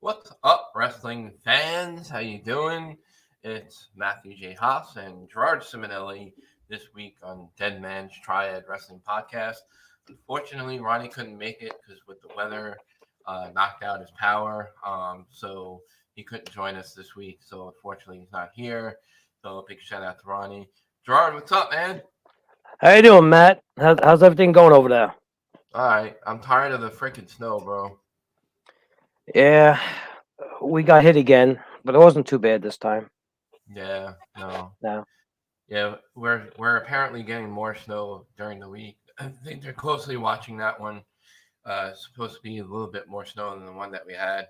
What's up, wrestling fans? How you doing? It's Matthew J. Haas and Gerard Simonelli this week on Dead Man's Triad Wrestling Podcast. Unfortunately, Ronnie couldn't make it because with the weather knocked out his power, so he couldn't join us this week. So unfortunately, he's not here. So a big shout out to Ronnie. Gerard, what's up, man? How you doing, Matt? How's everything going over there? All right, I'm tired of the freaking snow, bro. Yeah, we got hit again, but it wasn't too bad this time. Yeah, no. No. Yeah, we're apparently getting more snow during the week. I think they're closely watching that one. It's supposed to be a little bit more snow than the one that we had.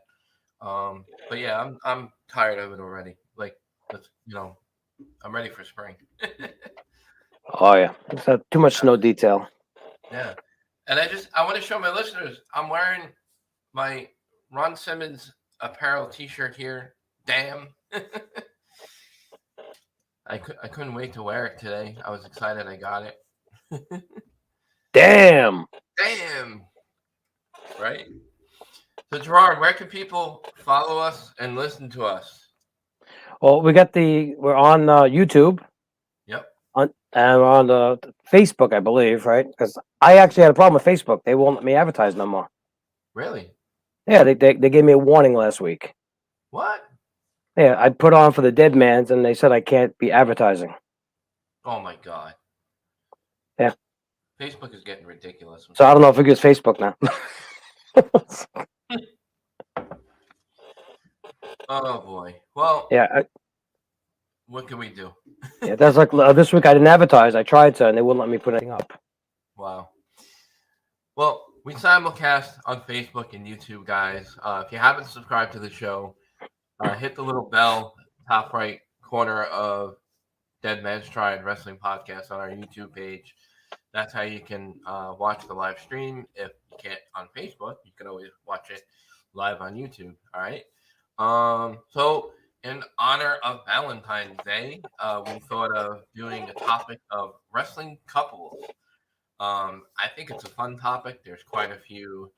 But yeah, I'm tired of it already. Like, I'm ready for spring. Oh yeah, it's too much snow detail. Yeah, and I want to show my listeners I'm wearing my Ron Simmons apparel T-shirt here. Damn. I couldn't wait to wear it today. I was excited I got it. Damn. Damn. Right? So Gerard, where can people follow us and listen to us? Well, we're on YouTube, Yep. and we're on Facebook, I believe, right? Because I actually had a problem with Facebook. They won't let me advertise no more. Really? Yeah, they gave me a warning last week. What? Yeah, I put on for the Dead Man's, and they said I can't be advertising. Oh my god. Yeah. Facebook is getting ridiculous. So I don't know if it gets Facebook now. Oh boy. Well, Yeah, what can we do? yeah. That's like this week I didn't advertise. I tried to, and they wouldn't let me put anything up. Wow. Well, we simulcast on Facebook and YouTube, guys. If you haven't subscribed to the show, hit the little bell top right corner of Dead Man's Triad Wrestling Podcast on our YouTube page. That's how you can watch the live stream. If you can't on Facebook, you can always watch it live on YouTube. All right. So in honor of Valentine's Day, we thought of doing a topic of wrestling couples. I think it's a fun topic. There's quite a few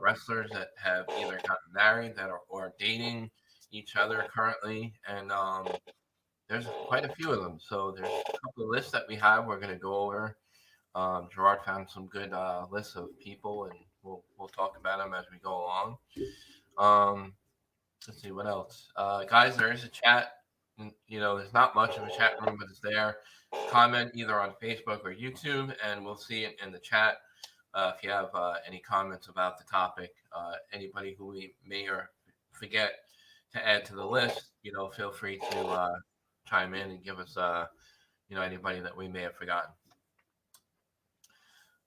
wrestlers that have either gotten married that are or dating each other currently, and there's quite a few of them. So there's a couple of lists that we have. We're going to go over. Gerard found some good lists of people, and we'll talk about them as we go along. Um, let's see what else, guys. There is a chat. There's not much of a chat room, but it's there. Comment either on Facebook or YouTube, and we'll see it in the chat. If you have any comments about the topic, anybody who we may or forget to add to the list, feel free to chime in and give us, anybody that we may have forgotten.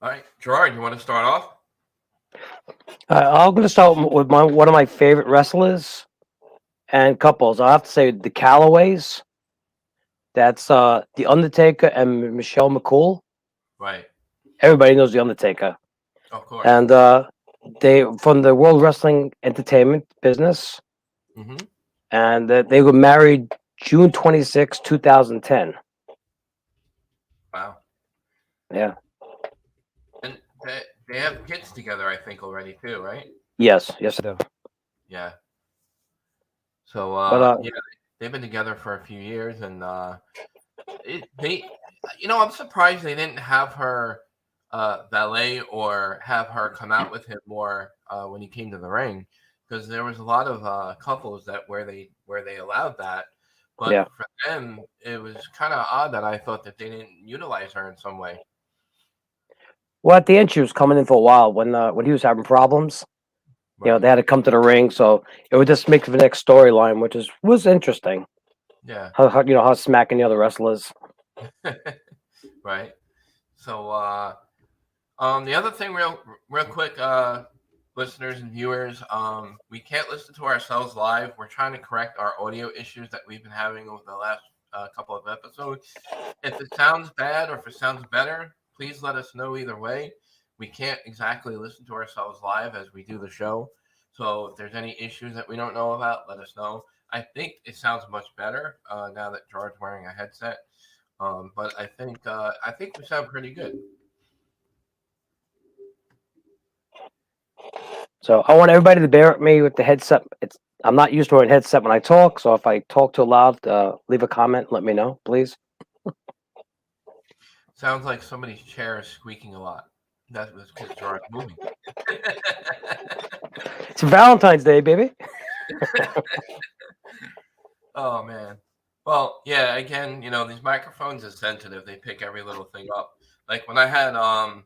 All right, Gerard, you want to start off? I'm going to start with one of my favorite wrestlers and couples. I'll have to say the Callaways. That's the Undertaker and Michelle McCool. Right. Everybody knows the Undertaker, Of course. and they from the World Wrestling Entertainment business, Mm-hmm. and they were married June 26, 2010. Wow. Yeah. And they have kids together, I think, already too, right? Yes, I do. Yeah. So But yeah, they've been together for a few years, and I'm surprised they didn't have her valet or have her come out with him more when he came to the ring, because there was a lot of couples that where they allowed that, but Yeah. for them it was kind of odd that I thought that they didn't utilize her in some way. well, at the end, she was coming in for a while when he was having problems. Right. They had to come to the ring, so it would just make for the next storyline, which was interesting. Yeah. How smacking the other wrestlers. Right. So the other thing, real quick, listeners and viewers, we can't listen to ourselves live. We're trying to correct our audio issues that we've been having over the last couple of episodes. If it sounds bad or if it sounds better, please let us know either way. We can't exactly listen to ourselves live as we do the show. So if there's any issues that we don't know about, let us know. I think it sounds much better now that George's wearing a headset. But I think we sound pretty good. So I want everybody to bear with me with the headset. I'm not used to wearing headset when I talk, so if I talk too loud, leave a comment. Let me know, please. Sounds like somebody's chair is squeaking a lot. That was because Gerard's moving. It's Valentine's Day, baby. Oh man. Well, yeah. Again, these microphones are sensitive. They pick every little thing up. Like when I had on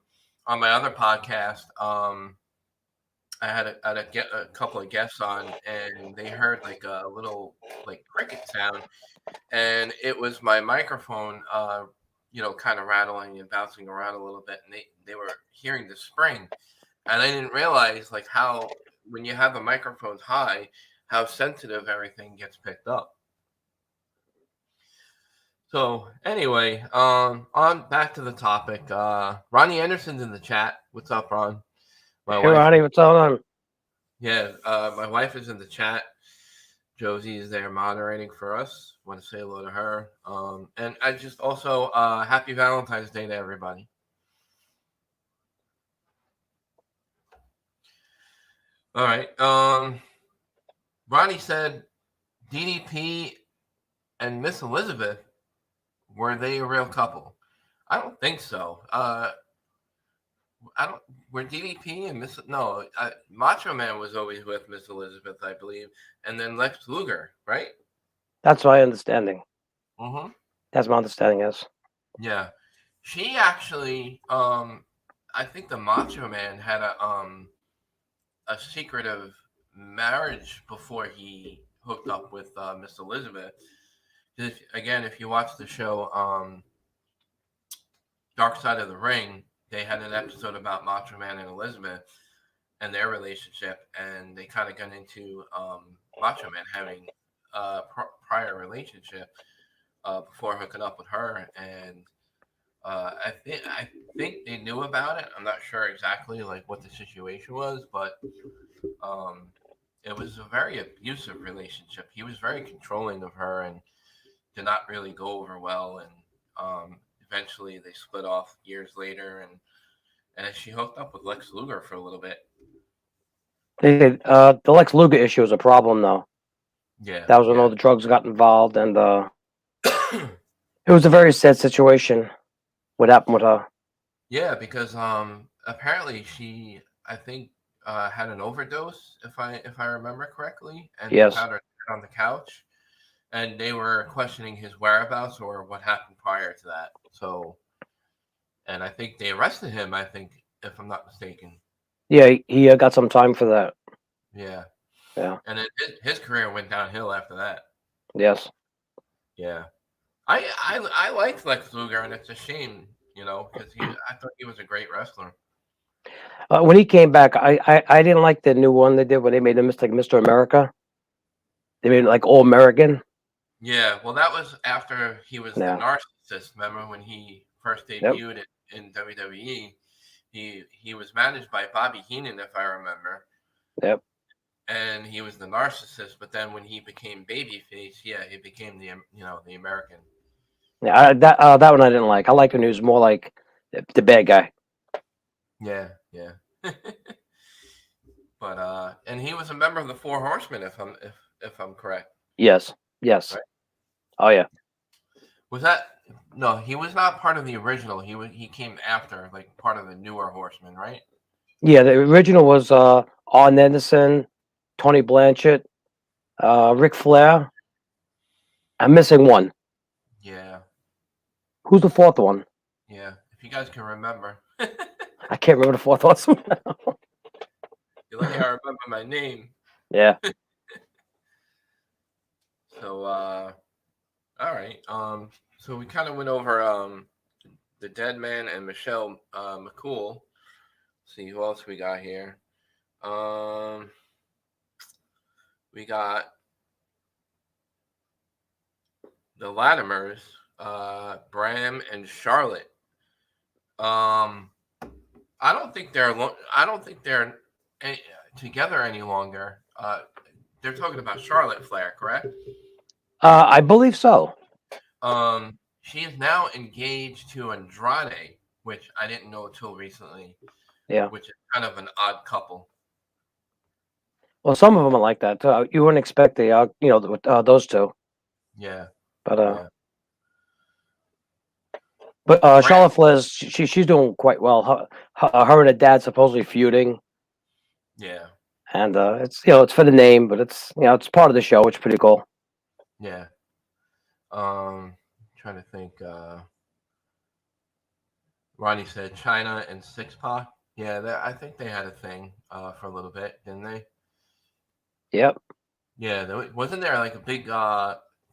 my other podcast, I had a couple of guests on, and they heard like a little like cricket sound, and it was my microphone, kind of rattling and bouncing around a little bit, and they were hearing the spring, and I didn't realize like how when you have the microphones high, how sensitive everything gets picked up. So anyway, on back to the topic. Ronnie Anderson's in the chat. What's up, Ron? My Hey, wife. Ronnie, what's going on? Yeah, my wife is in the chat. Josie is there moderating for us. Want to say hello to her. And I just also happy Valentine's Day to everybody. All right. Ronnie said DDP and Miss Elizabeth, were they a real couple? I don't think so. I don't. Were DDP and Miss No, Macho Man was always with Miss Elizabeth, I believe, and then Lex Luger, right? That's my understanding. Mm-hmm. That's my understanding. Yes. Yeah, she actually. I think the Macho Man had a secretive marriage before he hooked up with Miss Elizabeth. Again, if you watch the show Dark Side of the Ring, they had an episode about Macho Man and Elizabeth and their relationship, and they kind of got into Macho Man having a prior relationship before hooking up with her, and I think they knew about it. I'm not sure exactly like what the situation was, but um, it was a very abusive relationship. He was very controlling of her and did not really go over well. And eventually they split off years later, and she hooked up with Lex Luger for a little bit. The Lex Luger issue was a problem, though. Yeah, That was when all yeah. the drugs got involved, and it was a very sad situation. What happened with her? Yeah, because apparently she, I think, had an overdose, if I remember correctly, and they Yes. found her dead on the couch, and they were questioning his whereabouts or what happened prior to that. So, and I think they arrested him. I think, if I'm not mistaken. Yeah, he got some time for that. Yeah, Yeah. and then his career went downhill after that. Yes. Yeah, I liked Lex Luger, and it's a shame, because I thought he was a great wrestler. When he came back, I didn't like the new one they did when they made him Mr. America. They made him like all American. Yeah, well, that was after he was the Yeah. narcissist. Remember when he first Yep. debuted in WWE? He was managed by Bobby Heenan, if I remember, Yep. and he was the narcissist. But then when he became babyface, yeah, he became the American. Yeah. That one I didn't like. I like when he was more like the bad guy. Yeah, yeah. But and he was a member of the Four Horsemen, if I'm correct. Yes. Yes. Right? Oh yeah. Was that no? He was not part of the original. He came after, like part of the newer Horsemen, right? Yeah. The original was Arn Anderson, Tony Blanchard, Ric Flair. I'm missing one. Yeah, Who's the fourth one? yeah. If you guys can remember, I can't remember the fourth one. you're lucky I remember my name. Yeah. So, all right. So we kind of went over the Dead Man and Michelle McCool. Let's see who else we got here. Um, we got the Latimers, Bram and Charlotte. Um, I don't think they're together any longer. They're talking about Charlotte Flair, correct? I believe so. She is now engaged to Andrade, which I didn't know until recently. Yeah. Which is kind of an odd couple. Well, some of them are like that too. You wouldn't expect those two, Yeah, but yeah. Brand, Charlotte Flair's she's doing quite well. Her and her dad supposedly feuding, yeah, and it's for the name, but it's part of the show. It's pretty cool. yeah. Trying to think. Ronnie said China and Six Pack. Yeah, I think they had a thing for a little bit, didn't they? Yep. Yeah, wasn't there like a big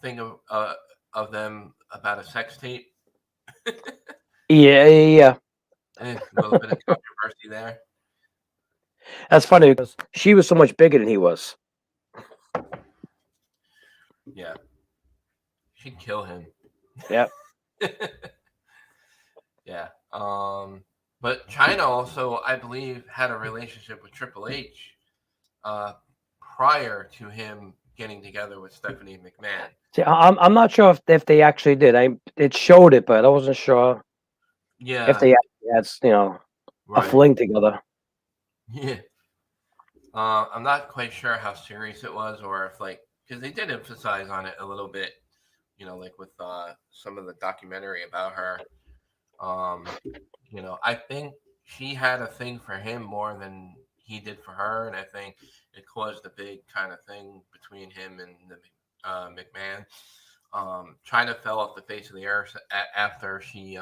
thing of them about a sex tape? Yeah, yeah, yeah. A little bit of controversy there. That's funny because she was so much bigger than he was. Yeah, she'd kill him. Yep. Yeah. But China also, I believe, had a relationship with Triple H uh, prior to him getting together with Stephanie McMahon. See, I'm not sure if they actually did. It showed it, but I wasn't sure if Yeah, they actually had a right. fling together. Yeah. I'm not quite sure how serious it was, or if like because they did emphasize on it a little bit, like with some of the documentary about her. Um, I think she had a thing for him more than he did for her, and I think it caused a big kind of thing between him and the McMahon. China fell off the face of the earth after she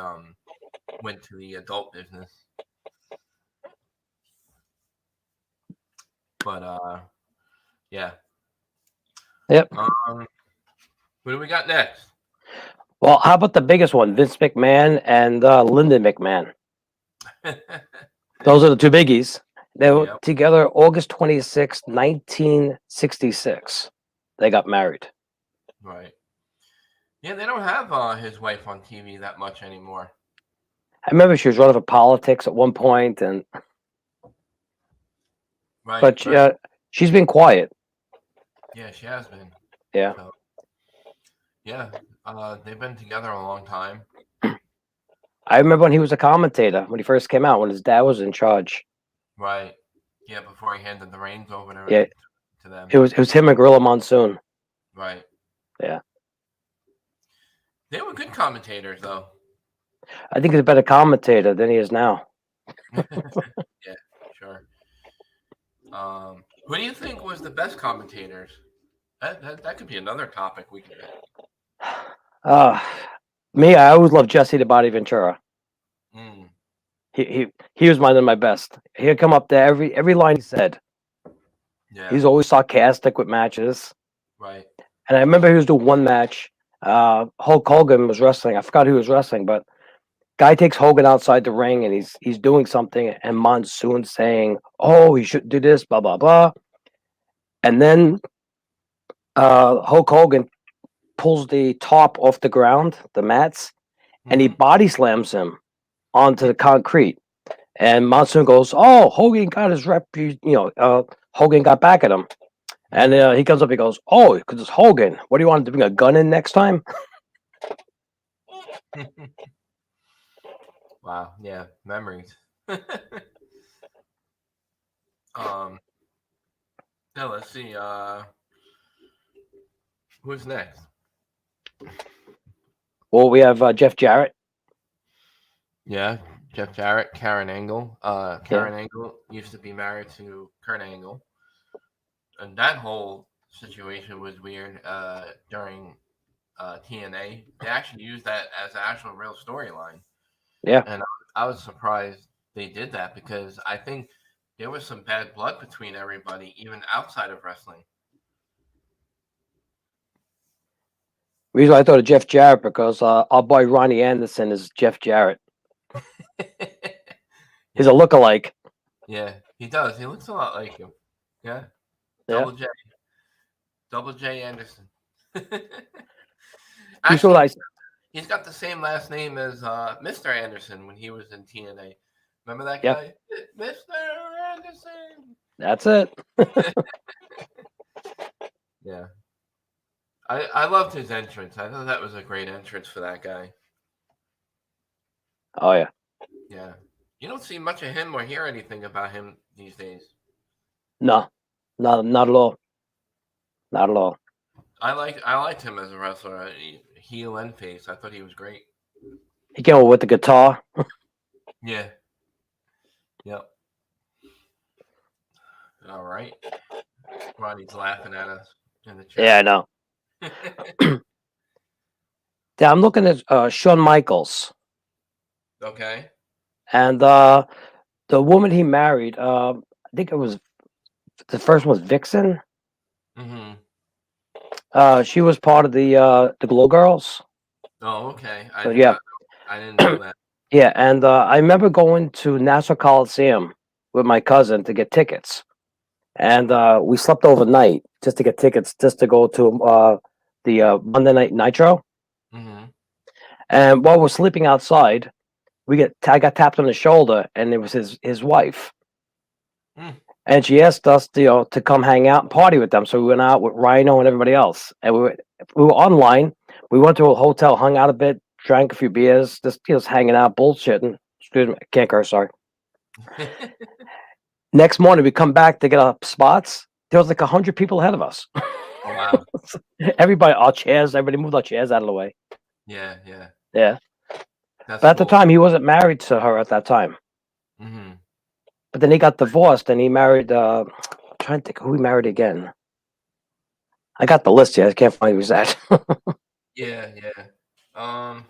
went to the adult business, but yeah. Yep. What do we got next? Well, how about the biggest one, Vince McMahon and Lyndon McMahon? Those are the two biggies. They were Yeah, together August 26th, 1966. They got married. right. Yeah, they don't have his wife on TV that much anymore. I remember she was running for politics at one point, Right, but right. she's been quiet. Yeah, she has been. Yeah. So yeah, they've been together a long time. I remember when he was a commentator when he first came out, when his dad was in charge. Right. Yeah, before he handed the reins over Yeah, to them. it was him and Gorilla Monsoon. Right. Yeah. They were good commentators, though. I think he's a better commentator than he is now. Yeah, sure. Who do you think was the best commentators? That could be another topic we could. Uh Me, I always loved Jesse the Body Ventura. Mm, He was one of my best. He'd come up there every line he said. yeah. He's always sarcastic with matches. Right. And I remember he was doing one match. Hulk Hogan was wrestling. I forgot who was wrestling, but guy takes Hogan outside the ring and he's doing something, and Monsoon saying, "Oh, he should do this," blah blah blah. And then Hulk Hogan pulls the top off the ground, the mats, and he Mm-hmm. body slams him onto the concrete. And Monsoon goes, "Oh, Hogan got his rep. Hogan got back at him." And Mm-hmm. he comes up, he goes, "Oh, because it's Hogan. What do you want to bring a gun in next time?" Wow. Yeah. Memories. um. Yeah. Let's see. Who's next? Well, we have Jeff Jarrett. Yeah, Jeff Jarrett, Karen Angle. Yeah, Karen Angle used to be married to Kurt Angle, and that whole situation was weird. During TNA, they actually used that as an actual real storyline, yeah. and I was surprised they did that because I think there was some bad blood between everybody, even outside of wrestling. Reason I thought of Jeff Jarrett because our boy Ronnie Anderson is Jeff Jarrett. He's a Yeah, lookalike. yeah, he does. He looks a lot like him. Yeah, Yeah. Double J, Double J Anderson. You saw Actually, that? he's got the same last name as Mr. Anderson when he was in TNA. Remember that Yep. guy? Mr. Anderson. That's it. Yeah. I loved his entrance. I thought that was a great entrance for that guy. Oh yeah. Yeah. You don't see much of him or hear anything about him these days. No. Not at all. Not at all. I liked him as a wrestler, heel and face. I thought he was great. He came over with the guitar. Yeah. Yep. All right. Ronnie's laughing at us in the Yeah, I chat. know. Yeah, I'm looking at Shawn Michaels Okay. and the woman he married. I think it was the first one was Vixen. Mm-hmm. She was part of the Glow Girls. Oh, okay. I So did yeah, not. I didn't know that. yeah, and I remember going to Nassau Coliseum with my cousin to get tickets, and we slept overnight just to get tickets, just to go to the Monday Night Nitro. Mm-hmm. And while we're sleeping outside, I got tapped on the shoulder, and it was his wife, Mm. and she asked us to come hang out and party with them. So we went out with Rhino and everybody else, and we were online. We went to a hotel, hung out a bit, drank a few beers, just hanging out, bullshitting. Excuse me, can't curse. Sorry. Next morning, we come back to get our spots. There was like 100 people ahead of us. Oh, wow. Everybody moved our chairs out of the way. Yeah, yeah. Yeah, That's but at the cool. time, he wasn't married to her at that time. Mm-hmm. But then he got divorced, and he married. I'm trying to think who he married again. I got the list here. I can't find who's that. Yeah, yeah. Um,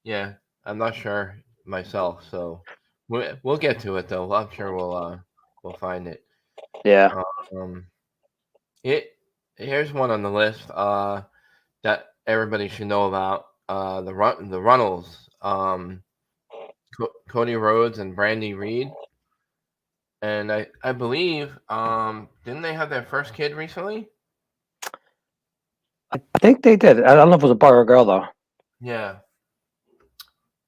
yeah. I'm not sure myself, so we'll get to it though. I'm sure we'll find it. Yeah. Um, it here's one on the list. That everybody should know about. The Runnels. Cody Rhodes and Brandy Reed. And I believe didn't they have their first kid recently? I think they did. I don't know if it was a boy or a girl though. Yeah.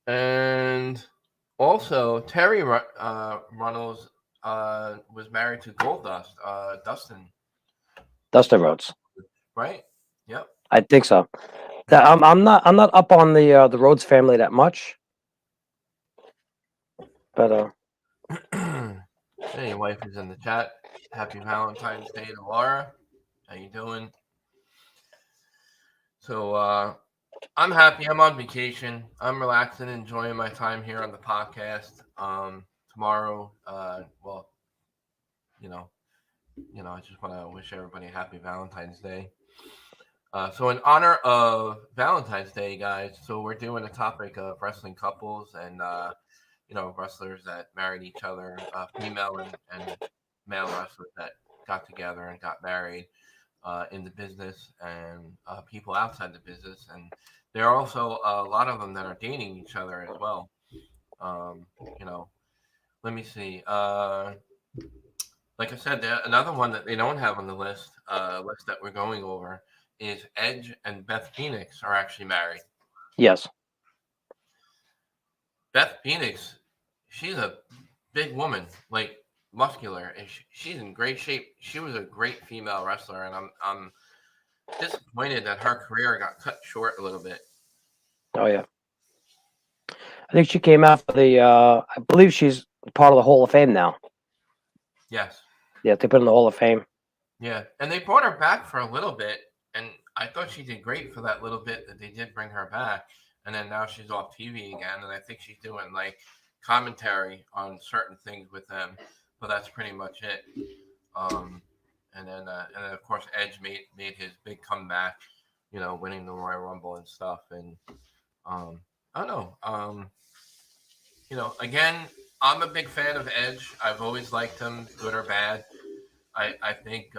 And also Terry Runnels was married to Goldust, Dustin, Dustin Rhodes. right? Yep. I think so. Hmm. I'm not up on the Rhodes family that much, but Hey, your wife is in the chat. Happy Valentine's Day to Laura. How you doing? So I'm happy. I'm on vacation. I'm relaxing, enjoying my time here on the podcast. Tomorrow, well, you know, I just want to wish everybody a happy Valentine's Day. So in honor of Valentine's Day, guys, so we're doing a topic of wrestling couples and wrestlers that married each other, female and male wrestlers that got together and got married in the business, and people outside the business, and there are also a lot of them that are dating each other as well. Um, you know, let me see. Like I said, another one that they don't have on the list that we're going over is Edge and Beth Phoenix are actually married. yes. Beth Phoenix, she's a big woman, like muscular, and she's in great shape. She was a great female wrestler, and I'm disappointed that her career got cut short a little bit. Oh yeah. I think she came out for the. I believe she's part of the Hall of Fame now. Yes, Yeah, they put in the Hall of Fame. yeah, and they brought her back for a little bit, and I thought she did great for that little bit that they did bring her back, and then now she's off TV again, and I think she's doing like commentary on certain things with them, but that's pretty much it. Um, and then of course Edge made his big comeback, winning the Royal Rumble and stuff, and um, I don't know. Again, I'm a big fan of Edge. I've always liked him, good or bad. I think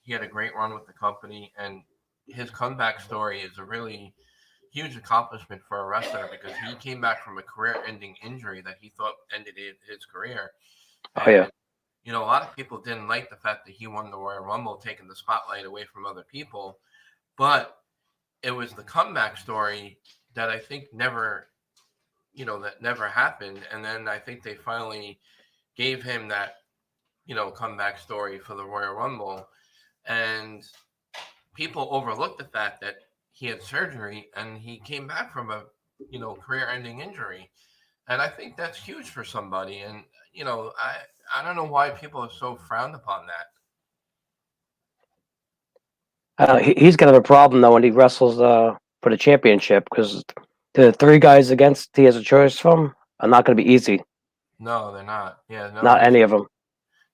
he had a great run with the company, and his comeback story is a really huge accomplishment for a wrestler because he came back from a career-ending injury that he thought ended his career, Oh yeah. and a lot of people didn't like the fact that he won the Royal Rumble, taking the spotlight away from other people, but it was the comeback story that I think never happened, and then I think they finally gave him that comeback story for the Royal Rumble, and people overlooked the fact that he had surgery and he came back from a career-ending injury, and I think that's huge for somebody. And I don't know why people are so frowned upon that. He's gonna have a problem though when he wrestles for the championship because the three guys against he has a choice from are not gonna be easy. No, they're not. Yeah, no, Not any of them.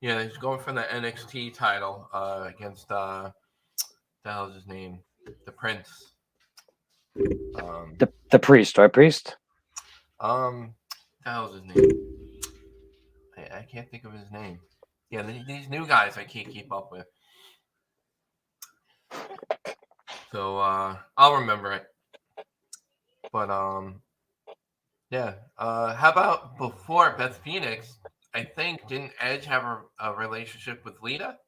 he's going for the NXT title against the hell's his name? The Prince. Um, The priest, right? Priest. the hell's his name? I can't think of his name. Yeah, these new guys I can't keep up with. So I'll remember it. But yeah. How about before Beth Phoenix? I think didn't Edge have a relationship with Lita,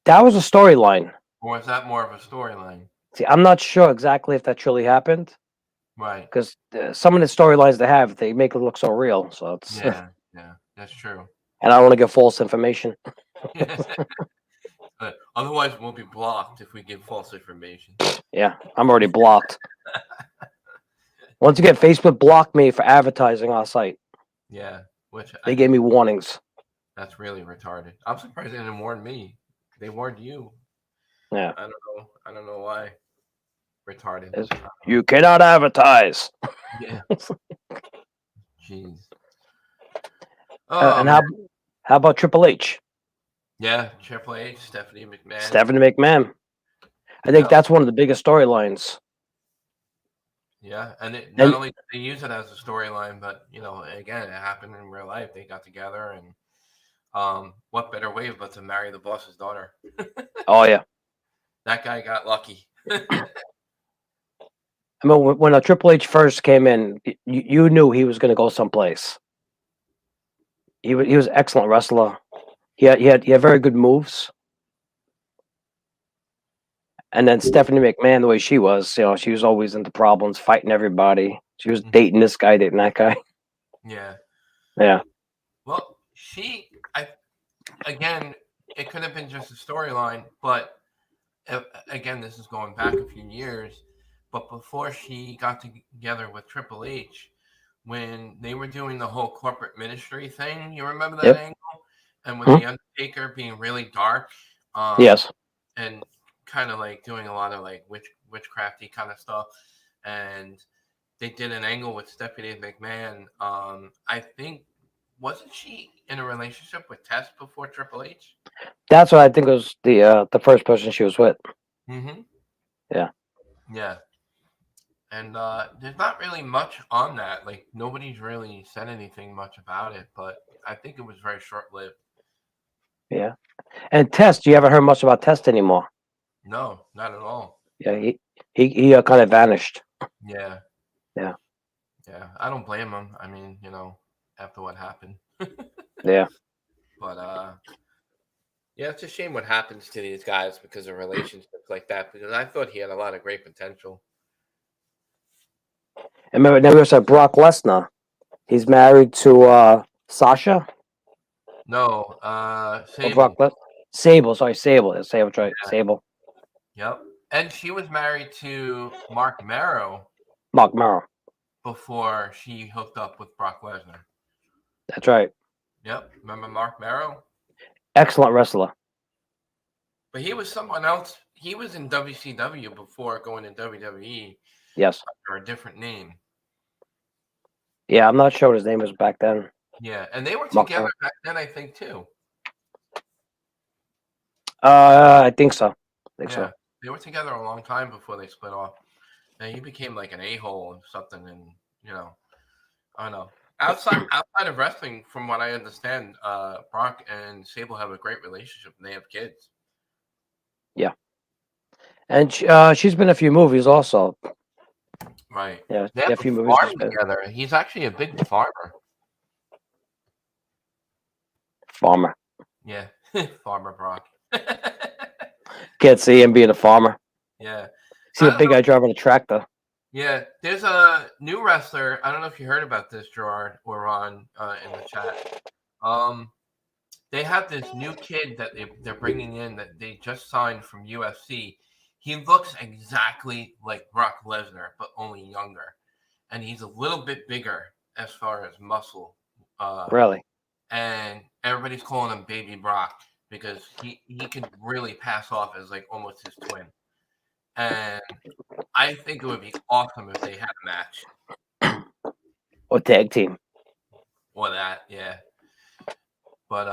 That was a storyline. or was that more of a storyline? See, I'm not sure exactly if that truly happened Right. because some of the storylines they have, they make it look so real. So it's, Yeah. Yeah. That's true. and I don't want to give false information. Otherwise, we'll be blocked if we give false information. Yeah, I'm already blocked. Once again, Facebook blocked me for advertising our site. Yeah. Which They gave me warnings. that's really retarded. I'm surprised they didn't warn me. They warned you. Yeah. I don't know. I don't know why. Retarded. You cannot advertise. Yeah. Jeez. And Man. how about Triple H? Yeah. Triple H, Stephanie McMahon. Stephanie McMahon. I think that's one of the biggest storylines. Yeah, and not only did they use it as a storyline, but again, it happened in real life. They got together, and what better way but to marry the boss's daughter? Oh yeah, that guy got lucky. I mean, when Triple H first came in, you knew he was going to go someplace. He was an excellent wrestler. He had very good moves. And then Stephanie McMahon, the way she was, she was always into problems, fighting everybody. She was dating this guy, dating that guy. Yeah. Yeah. Well, again, it could have been just a storyline, but again, this is going back a few years. But before she got together with Triple H, when they were doing the whole corporate ministry thing, you remember that angle? And with the Undertaker being really dark, yes, and kind of like doing a lot of like witchcrafty kind of stuff, and they did an angle with Stephanie McMahon. I think wasn't she in a relationship with Tess before Triple H? That's what I think was the first person she was with. Mm-hmm. Yeah. Yeah. And there's not really much on that. Like nobody's really said anything much about it, but I think it was very short-lived. Yeah. And Test, you haven't heard much about Test anymore. No, not at all. Yeah, he kind of vanished. Yeah. Yeah. Yeah. I don't blame him. I mean, after what happened. Yeah. But yeah, it's a shame what happens to these guys because of relationships like that. Because I thought he had a lot of great potential. And remember, now we also have Brock Lesnar. He's married to Sasha. No, Sable. Brock Sable. Sorry, Sable. Sable. Right. Yeah. Sable. Yep. And she was married to Mark Marrow. Mark Marrow. Before she hooked up with Brock Lesnar. That's right. Yep. Remember Mark Marrow? Excellent wrestler. But he was someone else. He was in WCW before going to WWE. Yes. Under a different name. Yeah, I'm not sure what his name was back then. Yeah, and they were together back then, I think, too. I think so. So. They were together a long time before they split off. And he became like an a-hole or something, and I don't know. Outside of wrestling, from what I understand, Brock and Sable have a great relationship, and they have kids. Yeah, and she's been in a few movies also. Right. Yeah, they have a few movies movies together. He's actually a big farmer. Farmer. Yeah, Farmer Brock. Can't see him being a farmer. Yeah. See a big guy driving a tractor. Yeah, there's a new wrestler. I don't know if you heard about this, Gerard, or Ron, in the chat. They have this new kid that they're bringing in that they just signed from UFC. He looks exactly like Brock Lesnar, but only younger, and he's a little bit bigger as far as muscle. Really? And everybody's calling him Baby Brock because he can really pass off as like almost his twin. And I think it would be awesome if they had a match Or tag team. or that, yeah. But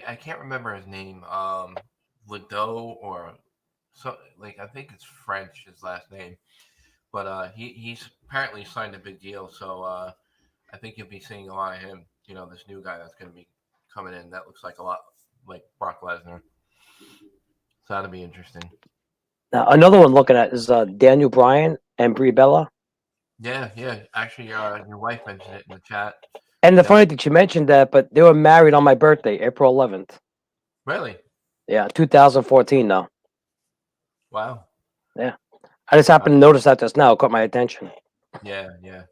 I can't remember his name. Ledoux or so like I think it's French his last name. But he's apparently signed a big deal, so I think you'll be seeing a lot of him. You know, this new guy that's going to be coming in that looks like a lot like Brock Lesnar. So that'll be interesting. Now, another one looking at is Daniel Bryan and Brie Bella. Yeah, yeah. Actually, your wife mentioned it in the chat. And the Yep. funny thing, she mentioned that, but they were married on my birthday, April 11th. Really? Yeah, 2014 now. Wow. Yeah. I just happened to notice that just now. It caught my attention. Yeah, yeah.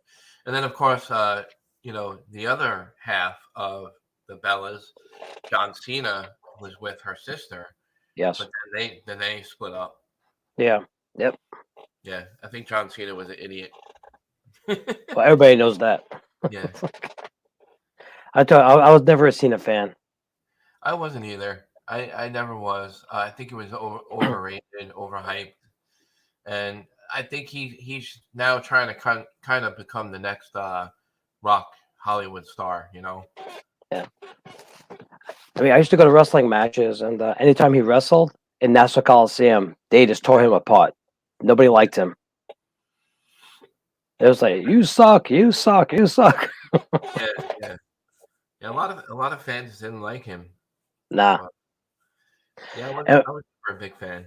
And then of course, you know, the other half of the Bellas, John Cena was with her sister, Yes. but then they split up. Yeah. Yep. Yeah, I think John Cena was an idiot. Well, everybody knows that. Yeah, I was never a Cena fan. I wasn't either. I never was. I think it was overrated, overhyped, and I think he's now trying to kind of become the next rock Hollywood star. You know. Yeah. I mean, I used to go to wrestling matches, and anytime he wrestled in Nassau Coliseum, they just tore him apart. Nobody liked him. It was like, "You suck, you suck, you suck." Yeah, yeah, yeah. A lot of fans didn't like him. Nah. But yeah, And I was never a big fan.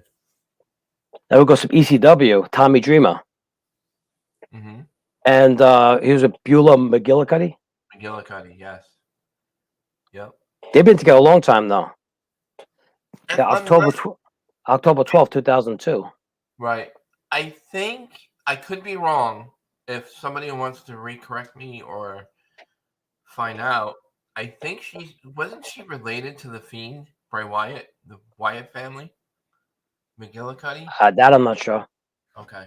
then we go some ECW, Tommy Dreamer, Mm-hmm. and he was a Beulah McGillicuddy. McGillicuddy, yes. Yep. They've been together a long time though. And Yeah, unless October 12th, 2002. right, I think I could be wrong. If somebody wants to recorrect me or find out, I think she wasn't she related to the Fiend, Bray Wyatt, the Wyatt family, McGillicuddy. That I'm not sure. Okay,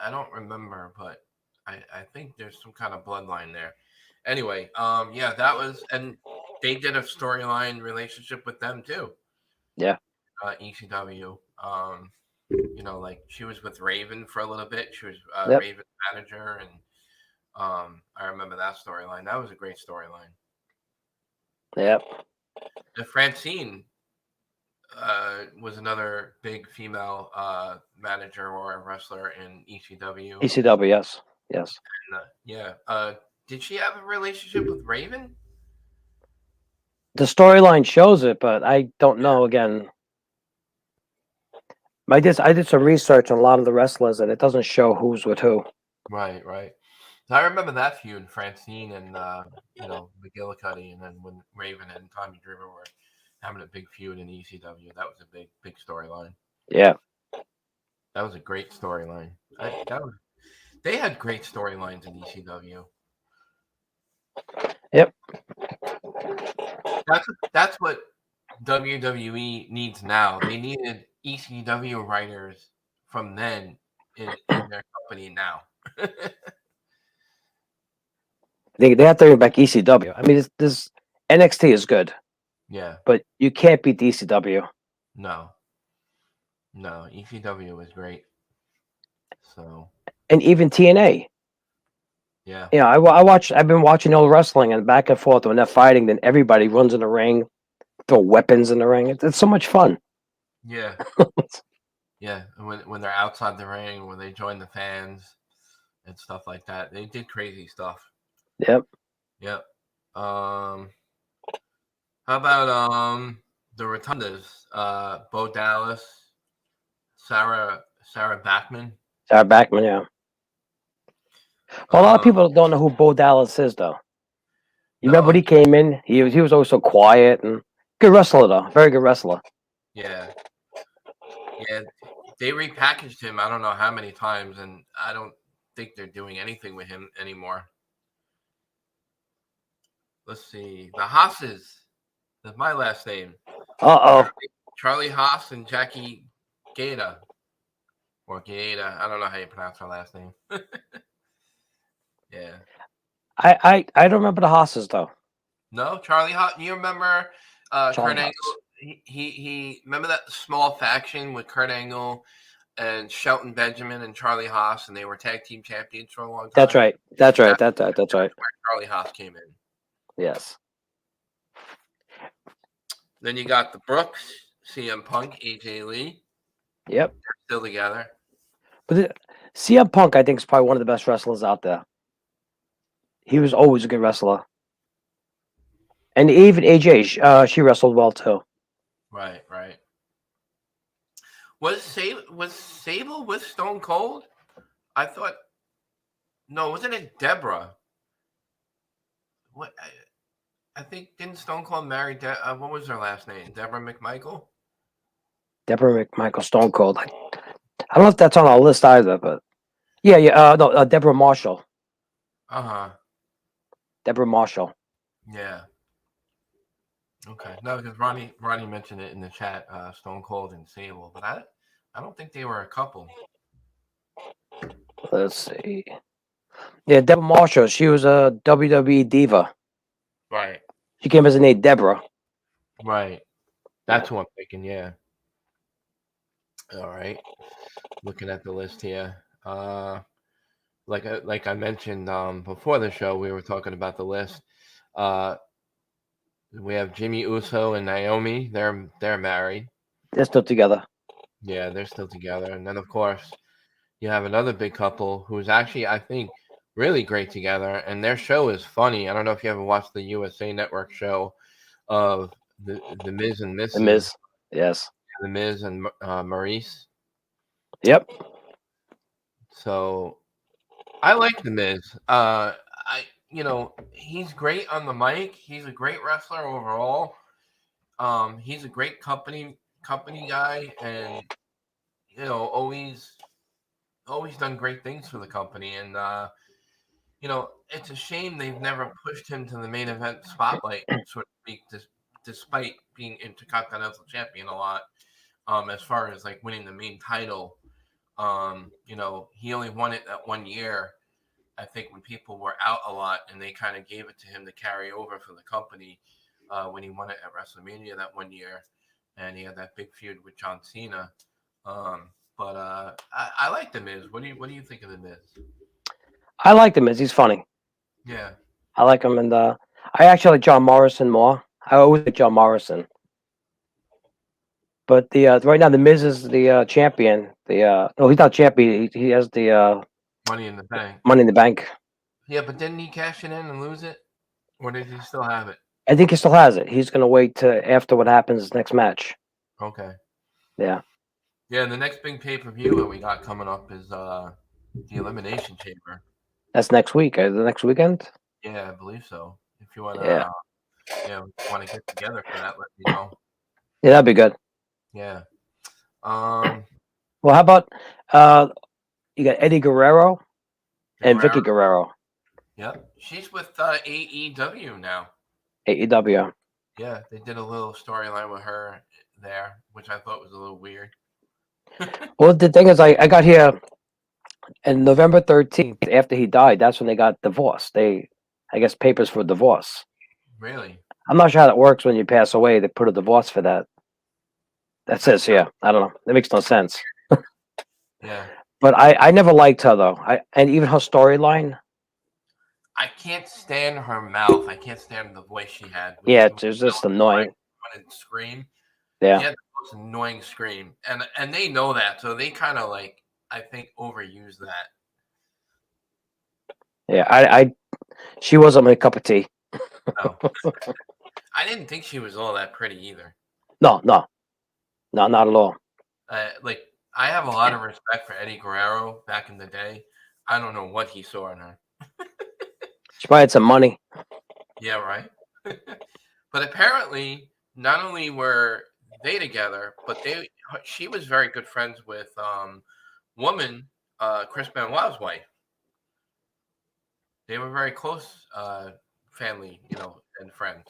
I don't remember, but I think there's some kind of bloodline there. Anyway, yeah, that was, and they did a storyline relationship with them too. Yeah. ECW. You know, like she was with Raven for a little bit. She was Yep. Raven's manager, and I remember that storyline. That was a great storyline. Yep. The Francine was another big female manager or wrestler in ECW. ECW. Yes. Yes. And, yeah. Did she have a relationship with Raven? The storyline shows it, but I don't know. Again, I did some research on a lot of the wrestlers, and it doesn't show who's with who. Right, right. So I remember that feud, Francine and you know, McGillicuddy, and then when Raven and Tommy Dreamer were having a big feud in ECW, that was a big storyline. Yeah. That was a great storyline. They had great storylines in ECW. Yep. That's what WWE needs now. They needed ECW writers from then in their company now. They have to bring back ECW. I mean, this NXT is good, Yeah. but you can't beat the ECW. No. No. ECW was great. So And even TNA. yeah. You know, I watch. I've been watching old wrestling and back and forth when they're fighting. Then everybody runs in the ring, throw weapons in the ring. It's so much fun. Yeah. Yeah. And when they're outside the ring, when they join the fans and stuff like that, they did crazy stuff. Yep. Yep. How about the Rotundas? Bo Dallas, Sarah Backman. Sarah Backman. Yeah. Well, a lot of Uh, people don't know who Bo Dallas is, though. You remember no, when he came in? He was always so quiet and good wrestler, though. Very good wrestler. yeah, yeah. They repackaged him. I don't know how many times, and I don't think they're doing anything with him anymore. Let's see. The Haas's. That's my last name. Oh. Charlie Haas and Jackie Gaeta. Or Gaeta. I don't know how you pronounce her last name. Yeah. I don't remember the Hosses though. No, Charlie Haas. You remember Kurt Charlie Angle. Haas. He remember that small faction with Kurt Angle and Shelton Benjamin and Charlie Haas, and they were tag team champions for a long That's time. right. That's right. That's That's right. where Charlie Haas came in. Yes. Then you got the Brooks, CM Punk, AJ Lee, Yep. still together. But CM Punk, I think, is probably one of the best wrestlers out there. He was always a good wrestler. And even AJ, she wrestled well too. Right, right. Was Sable with Stone Cold? I thought no, wasn't it Deborah? What I think didn't Stone Cold marry what was her last name? Deborah McMichael? Deborah McMichael, Stone Cold. I don't know if that's on our list either, but yeah, yeah. No, Deborah Marshall. Uh-huh. Deborah Marshall. Yeah. Okay. No, because Ronnie mentioned it in the chat, Stone Cold and Sable, but I don't think they were a couple. Let's see. Yeah, Deborah Marshall. She was a WWE diva. Right. She came as a name Deborah. Right. That's who I'm thinking, yeah. All right. Looking at the list here. Like I mentioned before the show, we were talking about the list. We have Jimmy Uso and Naomi. They're married. They're still together. Yeah, they're still together. And then of course you have another big couple who's actually I think really great together, and their show is funny. I don't know if you ever watched the USA Network show of the Miz and The Mrs. Miz. Yes. The Miz and Maurice. Yep. So I like the Miz. He's great on the mic. He's a great wrestler overall. He's a great company guy, and always done great things for the company. And it's a shame they've never pushed him to the main event spotlight, so to speak, despite being Intercontinental Champion a lot. As far as like winning the main title, he only won it that 1 year. I think when people were out a lot and they kind of gave it to him to carry over for the company when he won it at WrestleMania that 1 year, and he had that big feud with John Cena. But I like the Miz. What do you think of the Miz? I like the Miz. He's funny. Yeah. I like him, and I actually like John Morrison more. I always like John Morrison. But the right now the Miz is the champion. No, he's not champion. He has the Money in the Bank. Money in the Bank. Yeah, but didn't he cash it in and lose it, or did he still have it? I think he still has it. He's gonna wait to after what happens next match. Okay. Yeah. Yeah, the next big pay per view that we got coming up is the Elimination Chamber. That's next week. The next weekend. Yeah, I believe so. If you wanna, want to get together for that, let me know. Yeah, that'd be good. Yeah. Well, how about you got Eddie Guerrero and Vicky Guerrero. Yep, she's with AEW now. AEW. Yeah, they did a little storyline with her there, which I thought was a little weird. Well, the thing is, I got here, and November 13th, after he died, that's when they got divorced. I guess, papers for divorce. Really? I'm not sure how that works when you pass away. They put a divorce for that. That says, yeah, I don't know. That makes no sense. Yeah. But I never liked her though. And even her storyline. I can't stand her mouth. I can't stand the voice she had. Yeah, it was just annoying. And scream. Yeah. She had the most annoying scream, and they know that, so they kind of like I think overuse that. Yeah, she wasn't my cup of tea. No. I didn't think she was all that pretty either. No, not at all. Like I have a lot of respect for Eddie Guerrero back in the day. I don't know what he saw in her. She probably had some money. Yeah, right. But apparently, not only were they together, but she was very good friends with Chris Benoit's wife. They were very close family, and friends.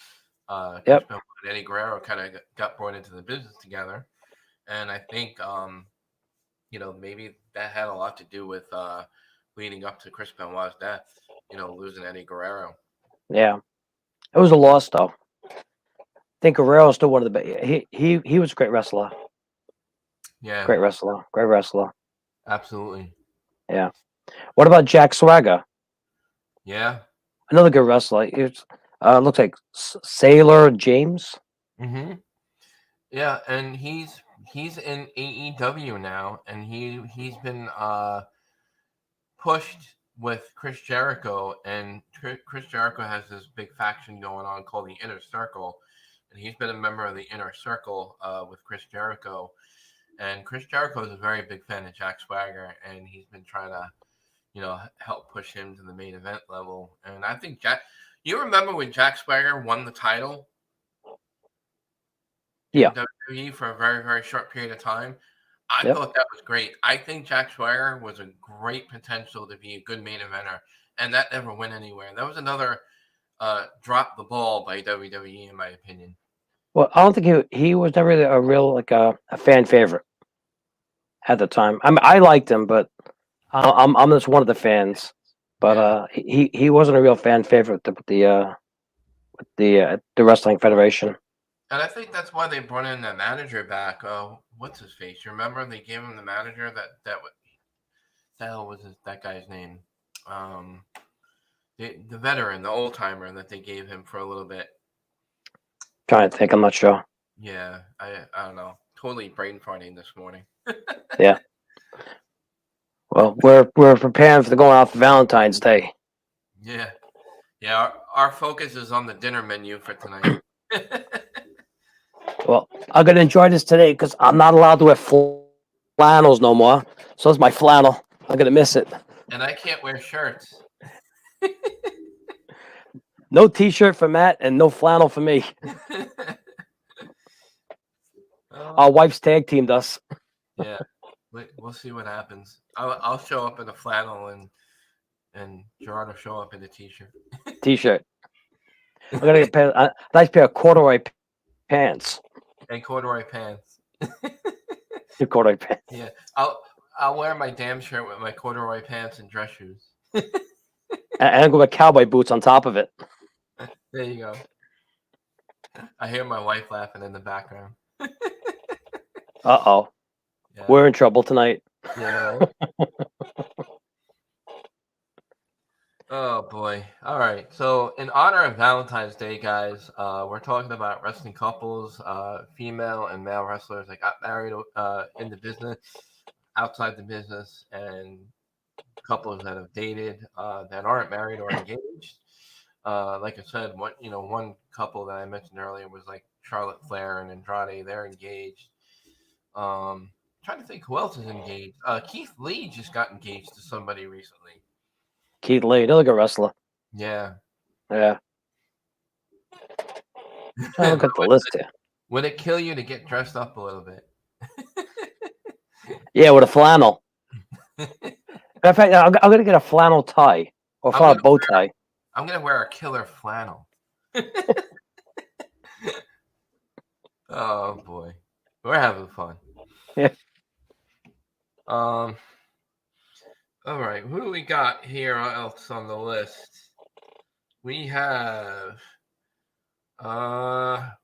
Chris Benoit and Eddie Guerrero kind of got brought into the business together, and I think maybe that had a lot to do with leading up to Chris Benoit's death. Losing Eddie Guerrero. Yeah, it was a loss though. think Guerrero's still one of the best. He was a great wrestler. Yeah, Great wrestler. Great wrestler. absolutely. Yeah. What about Jack Swagger? Yeah. Another good wrestler. It's looks like Sailor James. Hmm. Yeah, and he's in AEW now, and he's been pushed with Chris Jericho, and Chris Jericho has this big faction going on called the Inner Circle, and he's been a member of the Inner Circle with Chris Jericho, and Chris Jericho is a very big fan of Jack Swagger, and he's been trying to help push him to the main event level, and I think Jack. You remember when Jack Swagger won the title Yeah. in WWE for a very, very short period of time? I Yep. thought that was great. I think Jack Swagger was a great potential to be a good main eventer, and that never went anywhere. That was another drop the ball by WWE, in my opinion. Well, I don't think he was never really a real like a fan favorite at the time. I mean, I liked him, but I'm just one of the fans. But Yeah, he wasn't a real fan favorite with the wrestling federation. and I think that's why they brought in the manager back. What's his face? You remember they gave him the manager what the hell was that guy's name? Um, the veteran, the old timer that they gave him for a little bit. Trying to think, I'm not sure. Yeah, I don't know. Totally brain farting this morning. Yeah. Well, we're preparing for going out for Valentine's Day. Yeah, yeah. Our focus is on the dinner menu for tonight. Well, I'm gonna enjoy this today because I'm not allowed to wear flannels no more. So it's my flannel. I'm gonna miss it. And I can't wear shirts. No t-shirt for Matt and no flannel for me. Our Oh, wife's tag teamed us. yeah. We'll see what happens. I'll show up in a flannel, and Gerard will show up in a t-shirt T-shirt. I'm gonna get a nice pair of corduroy pants. and corduroy pants. Corduroy pants. Yeah, I'll wear my damn shirt with my corduroy pants and dress shoes. And I'm gonna wear cowboy boots on top of it. There you go. I hear my wife laughing in the background. Uh-oh. Yeah, We're in trouble tonight. yeah. Right? Oh boy. All right. So in honor of Valentine's Day, guys, we're talking about wrestling couples, female and male wrestlers that got married in the business, outside the business, and couples that have dated that aren't married or engaged. Like I said, one couple that I mentioned earlier was like Charlotte Flair and Andrade. They're engaged. Trying to think who else is engaged. Keith Lee just got engaged to somebody recently. Keith Lee, another good wrestler. Yeah. Yeah. Trying to look at the list here. Would it kill you to get dressed up a little bit? Yeah, with a flannel. In fact, I'm gonna get a flannel tie or I'm flannel gonna bow tie. I'm gonna wear a killer flannel. Oh boy, we're having fun. Yeah. Um. All right, who do we got here else on the list? We have.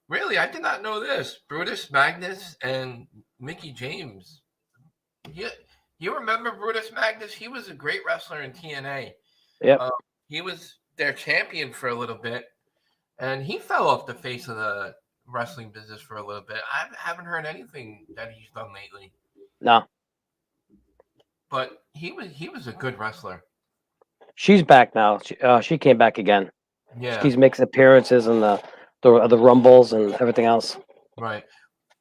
Really, I did not know this. Brutus Magnus and Mickey James. You, you remember Brutus Magnus? He was a great wrestler in TNA. Yep. Um, he was their champion for a little bit, and he fell off the face of the wrestling business for a little bit. I haven't heard anything that he's done lately, No. but he was a good wrestler. She's back now. She came back again. She Yeah, keeps making appearances in the rumbles and everything else. right.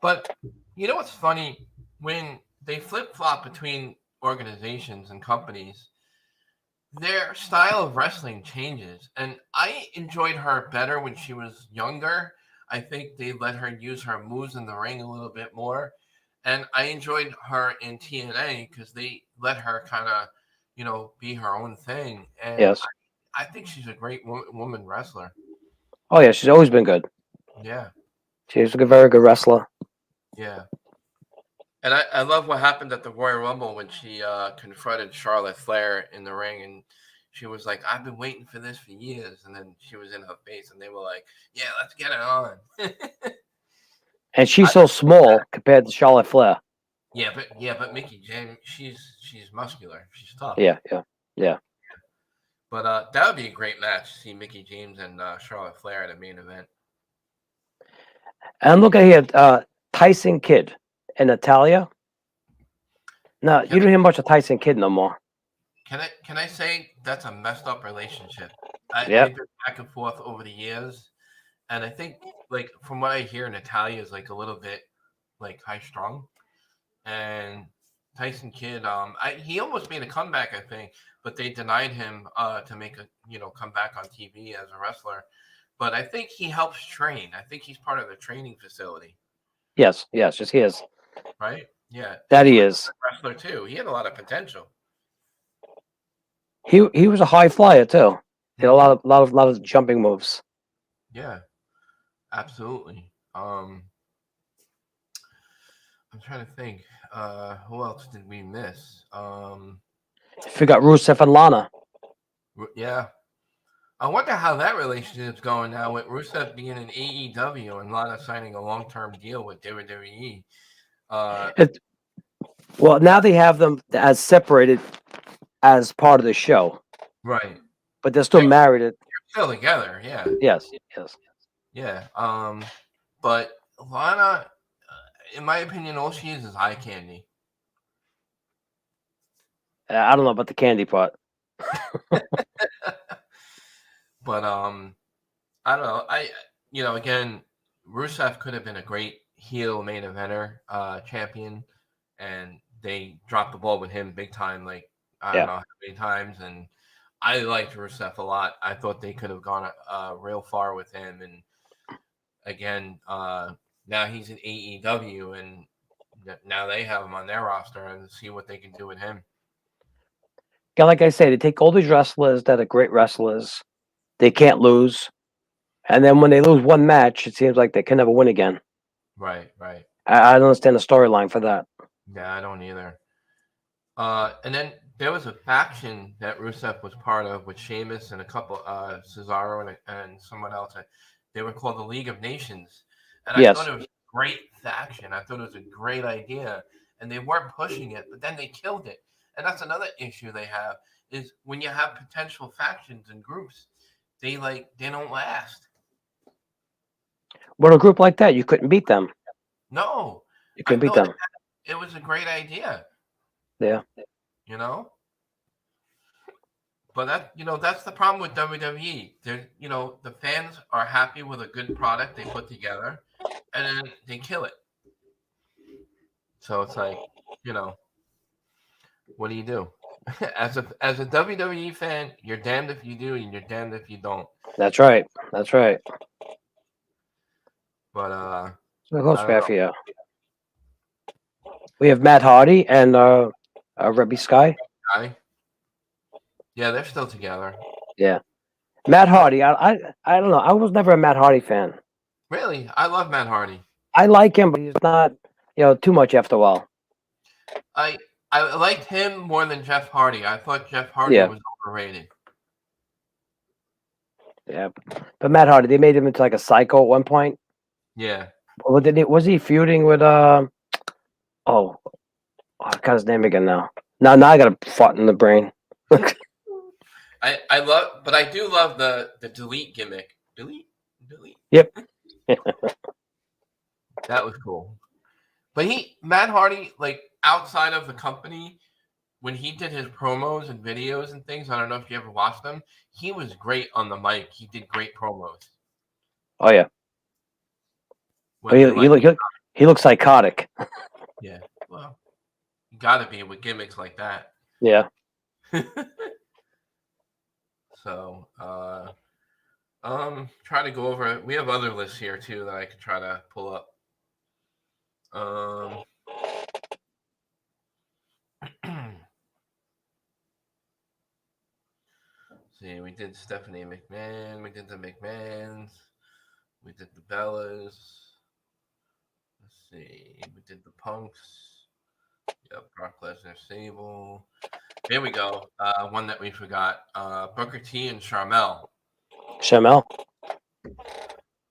But you know what's funny? When they flip flop between organizations and companies, their style of wrestling changes. And I enjoyed her better when she was younger. I think they let her use her moves in the ring a little bit more. And I enjoyed her in TNA because they let her kind of, be her own thing. And Yes. I think she's a great woman wrestler. Oh yeah, she's always been good. Yeah. She's a very good wrestler. Yeah. And I love what happened at the Royal Rumble when she confronted Charlotte Flair in the ring, and she was like, "I've been waiting for this for years," and then she was in her face, and they were like, "Yeah, let's get it on." And she's I, so small compared to Charlotte Flair. yeah, but Mickey James, she's muscular, she's tough. Yeah. But that would be a great match. See Mickey James and Charlotte Flair at a main event. And look at here, Tyson Kidd and Natalia. No, Can you don't hear much of Tyson Kidd no more. can I say that's a messed up relationship? Yeah. They've been back and forth over the years, and I think like from what I hear, Natalia is like a little bit like high strung, and Tyson Kidd, he almost made a comeback, I think, but they denied him to make a come back on TV as a wrestler. But I think he helps train. I think he's part of the training facility, Yes, just he is. right? Yeah, That he he was is. a wrestler too. He had a lot of potential. He was a high flyer too. He had a Hmm. lot of jumping moves. Yeah, absolutely. I'm trying to think. Who else did we miss? If you got Rusev and Lana. Yeah. I wonder how that relationship's going now with Rusev being in AEW and Lana signing a long-term deal with WWE. Uh, Well, now they have them as separated as part of the show, right. but they're still They're married. still together. Yeah. Yes. Yeah. But Lana, in my opinion, all she is eye candy. I don't know about the candy part. But I don't know. Again, Rusev could have been a great heel main eventer, champion, and they dropped the ball with him big time. Like I don't Yeah. know how many times, and I liked Rusev a lot. I thought they could have gone real far with him, and again, now he's in AEW, and now they have him on their roster, and see what they can do with him. Yeah, like I say, they take all these wrestlers that are great wrestlers. They can't lose. And then when they lose one match, it seems like they can never win again. Right, right. I don't understand the storyline for that. Yeah, I don't either. And then there was a faction that Rusev was part of with Sheamus and a couple, Cesaro and someone else. They were called the League of Nations, and I thought Yes. it was a great faction. I thought it was a great idea, and they weren't pushing it, but then they killed it. And that's another issue they have is when you have potential factions and groups, they don't last. With a group like that, you couldn't beat them. No, You I couldn't beat thought them. it was a great idea. Yeah. You know. But that's the problem with WWE. The fans are happy with a good product they put together, and then they kill it. So it's like, you know, what do you do? As a WWE fan, you're damned if you do, and you're damned if you don't. That's right. But So close I don't fair for you. We have Matt Hardy and Rebby Sky. know. Yeah, they're still together. Yeah. Matt Hardy. I don't know. I was never a Matt Hardy fan. Really, I love Matt Hardy. I like him, but he's not, too much after a while. I I liked him more than Jeff Hardy. I thought Jeff Hardy Yeah. was overrated. Yeah. But Matt Hardy, they made him into like a psycho at one point. Yeah. Was he feuding with I got his name again now. Now I got a fart in the brain. I love, but I do love the delete gimmick. Delete. Yep. That was cool. But Matt Hardy, like outside of the company, when he did his promos and videos and things, I don't know if you ever watched them. He was great on the mic. He did great promos. Oh yeah. Whether He looks psychotic. yeah, well, you got to be with gimmicks like that. Yeah. So, try to go over it. We have other lists here too that I could try to pull up. See, we did Stephanie McMahon, we did the McMahons, we did the Bellas. Let's see, we did the Punks. Yep, Brock Lesnar, Sable. Here we go. One that we forgot. Booker T and Charmel. Shamel.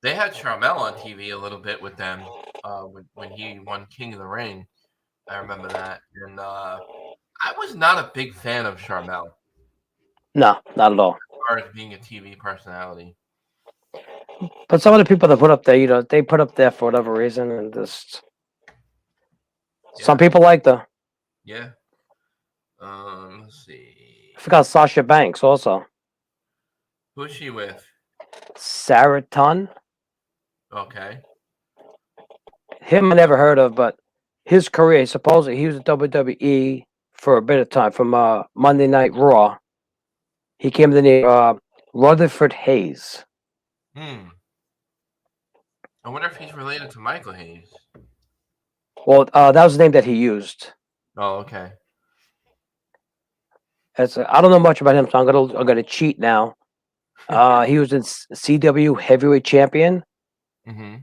They had Charmel on TV a little bit with them when he won King of the Ring. I remember that. And I was not a big fan of Charmel as No, not at all. far as being a TV personality. But some of the people that put up there, they put up there for whatever reason, and just some Yeah. people like the. Yeah. Let's see. I forgot Sasha Banks also. Who's she with? Sarah Ton. Okay. Him I never heard of, but his career, supposedly he was at WWE for a bit of time from Monday Night Raw. He came to the name Rutherford Hayes. I wonder if he's related to Michael Hayes. Well, that was the name that he used. Oh, okay. I don't know much about him, so I'm gonna cheat now. He was in CW Heavyweight Champion. Mm-hmm.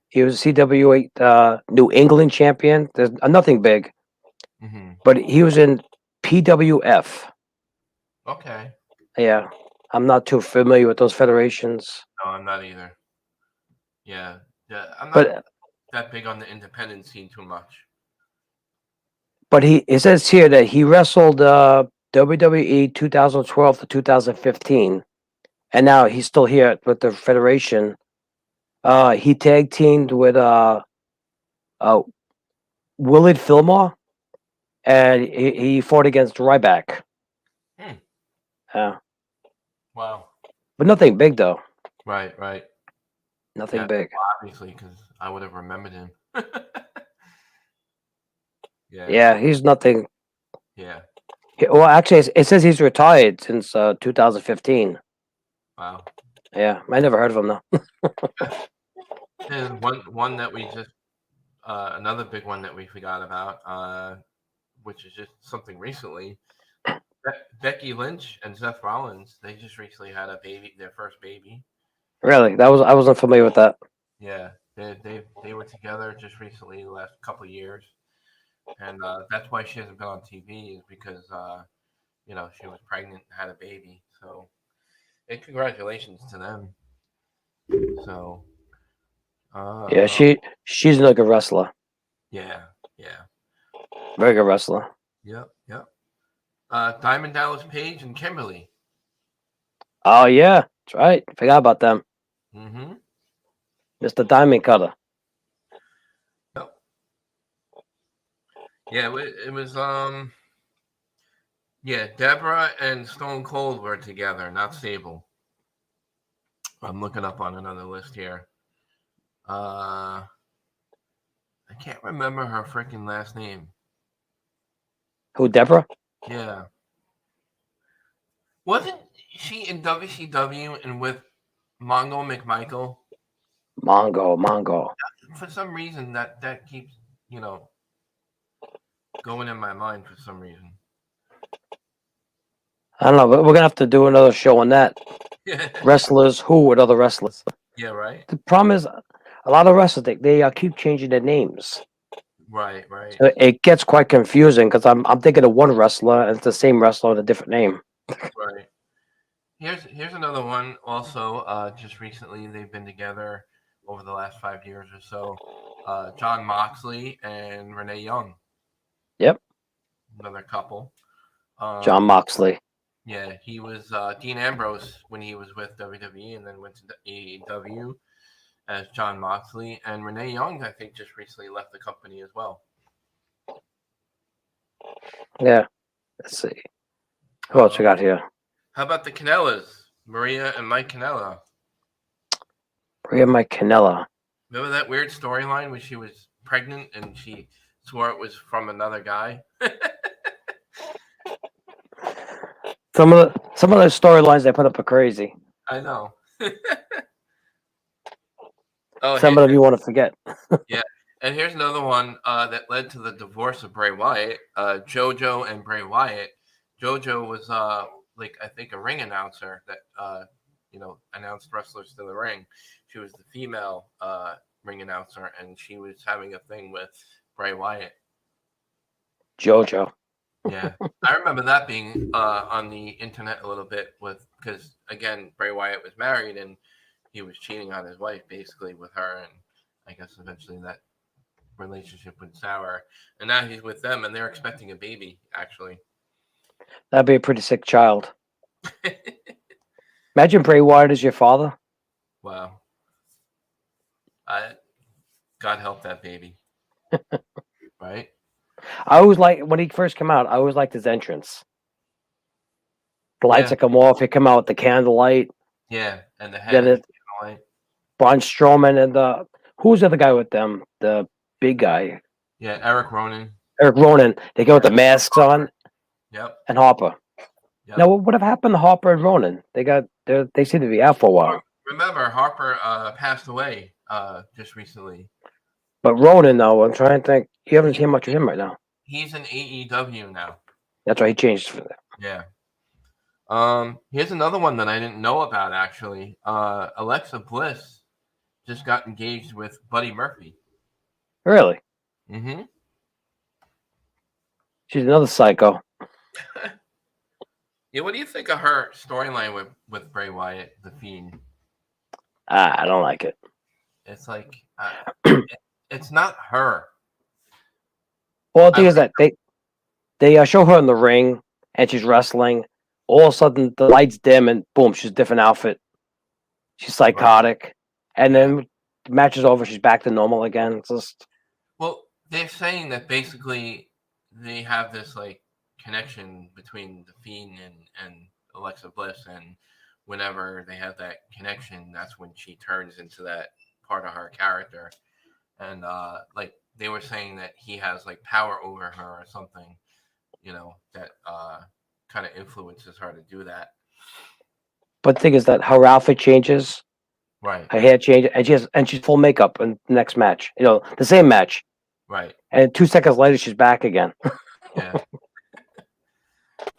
He was CW New England Champion. There's nothing big, Mm-hmm. but he was in PWF. Okay. Yeah, I'm not too familiar with those federations, No, I'm not either. Yeah. Yeah. I'm not but that big on the independent scene too much. it says here that he wrestled WWE 2012 to 2015, and now he's still here with the federation. He tag teamed with uh, Willard Fillmore, and he fought against Ryback. Hmm. Yeah, Wow. but nothing big though. Right. Right. Nothing Yeah. big. Obviously, because I would have remembered him. Yeah. Yeah, he's nothing. Yeah. Well, actually, it says he's retired since 2015. Wow. Yeah, I never heard of him though. And one that we just another big one that we forgot about, which is just something recently. Becky Lynch and Seth Rollins, they just recently had a baby, their first baby. Really, I wasn't familiar with that. Yeah, they were together just recently, the last couple of years, and that's why she hasn't been on TV is because she was pregnant and had a baby. So, and congratulations to them. So, Yeah, uh, she's like a wrestler, yeah, yeah, very good wrestler. yep, yep. Diamond Dallas Page and Kimberly. Oh yeah, that's right. Forgot about them. Mm-hmm. Mr. Diamond Cutter. Yep. Yeah, it was yeah, Deborah and Stone Cold were together, not Sable. I'm looking up on another list here. I can't remember her freaking last name. Who, Deborah? Yeah. Wasn't she in WCW and with Mongo McMichael? Mongo. For some reason that keeps, going in my mind for some reason. I don't know, but we're gonna have to do another show on that. Wrestlers who with other wrestlers. Yeah, right. The problem is, a lot of wrestlers they keep changing their names. Right. So it gets quite confusing because I'm thinking of one wrestler and it's the same wrestler with a different name. Right. Here's another one. Also, just recently they've been together over the last 5 years or so. John Moxley and Renee Young. Yep. Another couple. John Moxley. Yeah, he was Dean Ambrose when he was with WWE, and then went to AEW as John Moxley. And Renee Young, I think, just recently left the company as well. Yeah. Let's see. Who else we got here? How about the Canellas? Maria and Mike Canella. Maria Mike Canella. Remember that weird storyline when she was pregnant and she swore it was from another guy? Some of the storylines they put up are crazy. I know. Some of them you want to forget. Yeah. And here's another one that led to the divorce of Bray Wyatt. JoJo and Bray Wyatt. JoJo was I think a ring announcer that announced wrestlers to the ring. She was the female ring announcer, and she was having a thing with Bray Wyatt. JoJo. Yeah, I remember that being on the internet a little bit with because again Bray Wyatt was married and he was cheating on his wife basically with her, and I guess eventually that relationship went sour, and now he's with them and they're expecting a baby actually. That'd be a pretty sick child. Imagine Bray Wyatt as your father. Wow, I God help that baby, right? I always like when he first came out. I always liked his entrance. The lights Yeah, that come off. He come out with the candlelight. yeah, and the head Then of the it candlelight. Braun Strowman and the who's the other guy with them? The big guy, Yeah, Eric Ronan. Eric Ronan. They go with the masks on Yep, and Harper. Now, yep. what have happened to Harper and Ronan? They seem to be out for a while. Remember Harper passed away just recently. But Ronan, though, I'm trying to think. You haven't He seen much of him right now. he's in AEW now. That's why he changed for that. Yeah. Here's another one that I didn't know about actually. Alexa Bliss just got engaged with Buddy Murphy. Really, Mm-hmm. she's another psycho. Yeah, what do you think of her storyline with Bray Wyatt, the Fiend? I don't like it. It's like it's not her. Well, the I thing is like that they show her in the ring and she's wrestling. All of a sudden, the lights dim and boom, she's a different outfit. She's right. psychotic, and Yeah. then the match is over. She's back to normal again. It's just Well, they're saying that basically they have this like connection between the Fiend and Alexa Bliss, and whenever they have that connection, that's when she turns into that part of her character. And like they were saying that he has like power over her or something, that kind of influences her to do that. but the thing is that her outfit changes, Right, her hair changes, and she's full makeup in the next match. The same match, right, and 2 seconds later she's back again. yeah,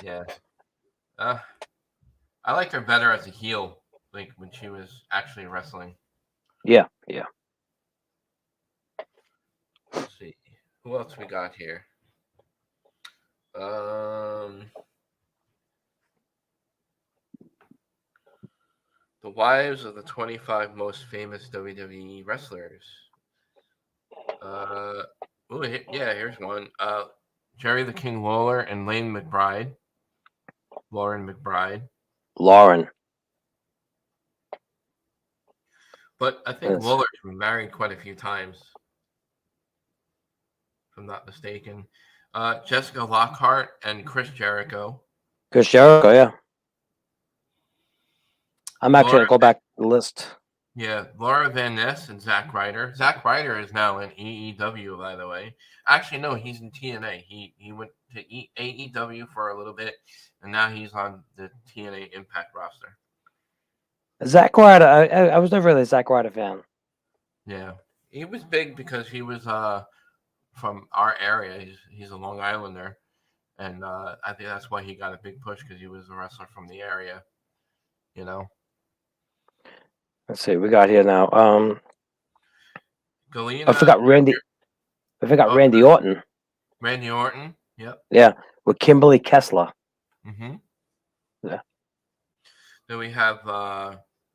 yeah. Uh, I liked her better as a heel, like when she was actually wrestling. Yeah, yeah. Let's see. Who else we got here? Um, the wives of the 25 most famous WWE wrestlers. Uh, yeah, here's one. Jerry the King Lawler and Lane McBride. Lauren McBride. Lauren. But I think Yes. Lawler's been married quite a few times, if I'm not mistaken. Jessica Lockhart and Chris Jericho. Chris Jericho, yeah. I'm actually Laura, gonna go back to the list. yeah, Laura Van Ness and Zack Ryder. Zack Ryder is now in AEW, by the way. Actually, no, he's in TNA. He went to AEW for a little bit, and now he's on the TNA Impact roster. Zack Ryder. I was never really a Zack Ryder fan. Yeah, he was big because he was from our area. He's a Long Islander, and I think that's why he got a big push because he was a wrestler from the area. You know, Let's see, we got here now. I Galena. forgot Randy. I forgot Oh, Randy Orton. Randy Orton. Yep. Yeah, with Kimberly Kessler. Mm-hmm. Yeah. Then we have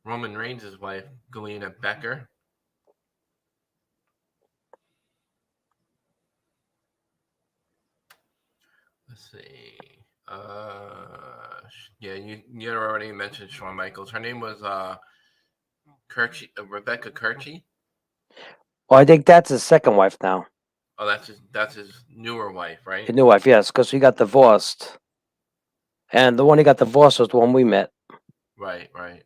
Roman Reigns' wife, Galena Becker. Let's see. Yeah, you already mentioned Shawn Michaels. Her name was Rebecca Kirchy. Well, I think that's his second wife now. Oh, that's his newer wife, right? His new wife, yes, because he got divorced, and the one he got divorced was the one we met. Right, right.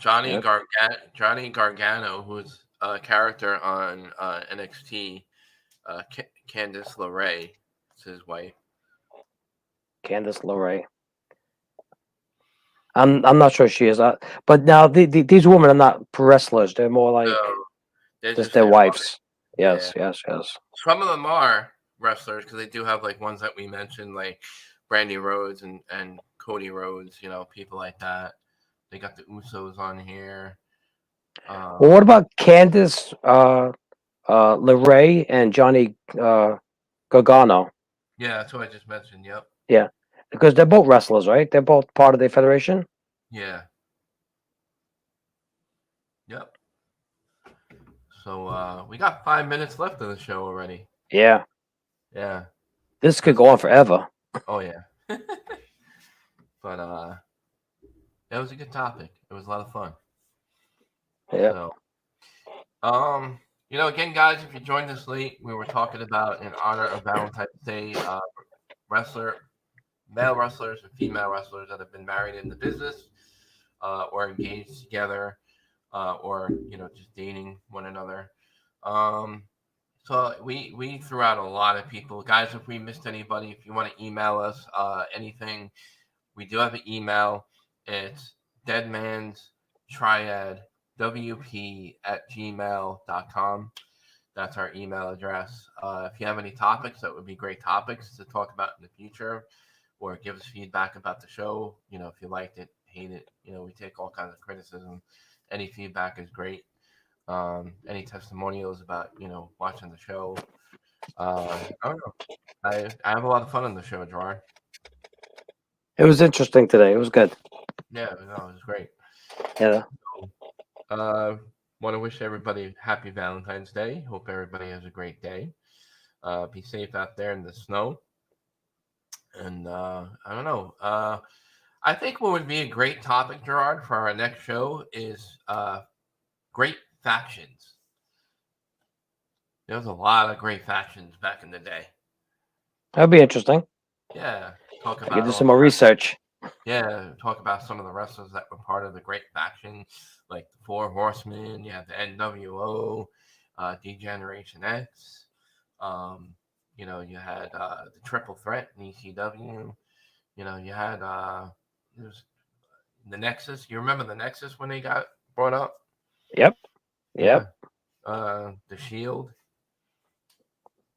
Yep. Johnny Gargano, who's a character on NXT. Candice LeRae is his wife. Candice LeRae. I'm not sure she is, but now these women are not wrestlers. They're more No, like they're just just their their wives. yeah. Yes, yes, yes. Some of them are wrestlers because they do have like ones that we mentioned, like Brandy Rhodes and Cody Rhodes. People like that. They got the Usos on here. Well, what about Candice LeRae and Johnny Gargano? Yeah, that's what I just mentioned. Yep. Yeah, because they're both wrestlers, right? They're both part of the federation. Yeah. Yep. So we got 5 minutes left of the show already. Yeah, Yeah. this could That's go on forever. oh yeah. But it was a good topic. It was a lot of fun. Yeah. So again, guys, if you joined us late, we were talking about in honor of Valentine's Day, wrestler, male wrestlers and female wrestlers that have been married in the business, or engaged together, or just dating one another. Um, so we threw out a lot of people, guys. If we missed anybody, if you want to email us anything, we do have an email. It's deadmanstriadwp@gmail.com. That's our email address. If you have any topics, that would be great topics to talk about in the future, or give us feedback about the show. If you liked it, hate it, we take all kinds of criticism. Any feedback is great. Any testimonials about watching the show. I don't know. I have a lot of fun on the show, Gerard. It was interesting today. It was good. Yeah, no, it was great. Yeah. Uh, Want to wish everybody happy Valentine's Day. Hope everybody has a great day. Be safe out there in the snow. And I don't know. I think what would be a great topic, Gerard, for our next show is great factions. There was a lot of great factions back in the day. That'd be interesting. Yeah, talk I could about do all. some more research. Yeah, talk about some of the wrestlers that were part of the great faction, like the Four Horsemen. You had the NWO, Degeneration X. Um, you had the Triple Threat in ECW. You had it was the Nexus. You remember the Nexus when they got brought up? Yep. Yeah. Yep. The Shield.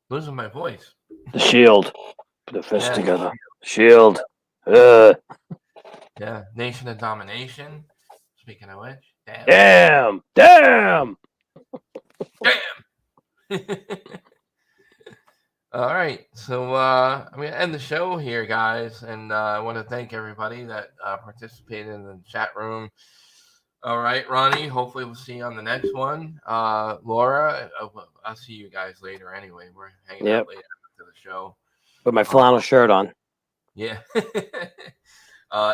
Losing my voice. The Shield. Put the fists Yeah. together. Shield. Yeah. Nation of Domination. Speaking of which, Damn. Damn. damn. All right, so I'm gonna end the show here, guys, and I want to thank everybody that participated in the chat room. All right, Ronnie. Hopefully, we'll see you on the next one. Laura, I'll see you guys later. Anyway, we're hanging Yep. out later after the show. With my flannel shirt on. Yeah.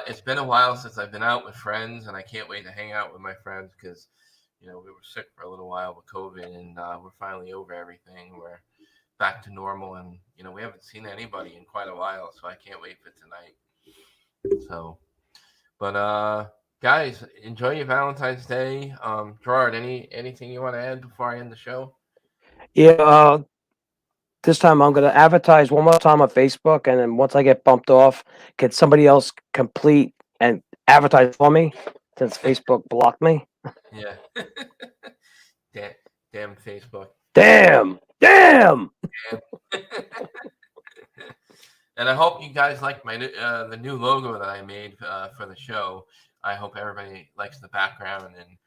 It's been a while since I've been out with friends, and I can't wait to hang out with my friends because, we were sick for a little while with COVID, and we're finally over everything. We're back to normal, and we haven't seen anybody in quite a while, so I can't wait for tonight. So, but guys, enjoy your Valentine's Day. Gerard, anything you want to add before I end the show? Yeah. This time I'm gonna advertise one more time on Facebook, and then once I get bumped off, can somebody else complete and advertise for me since Facebook blocked me? Yeah. damn Facebook. Damn. Damn. And I hope you guys like my the new logo that I made for the show. I hope everybody likes the background and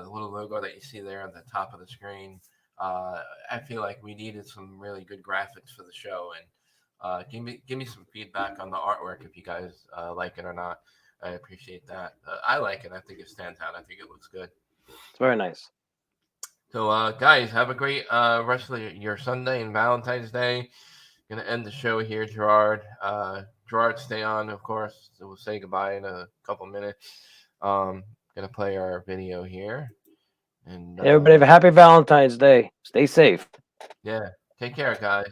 the little logo that you see there at the top of the screen. I feel like we needed some really good graphics for the show, and give me some feedback on the artwork if you guys like it or not. I appreciate that. I like it. I think it stands out. I think it looks good. It's very nice. So, guys, have a great rest of your Sunday and Valentine's Day. Gonna end the show here, Gerard. Gerard, stay on, of course. So we'll say goodbye in a couple minutes. Gonna play our video here, and Everybody have a happy Valentine's Day. Stay safe. yeah, take care, guys.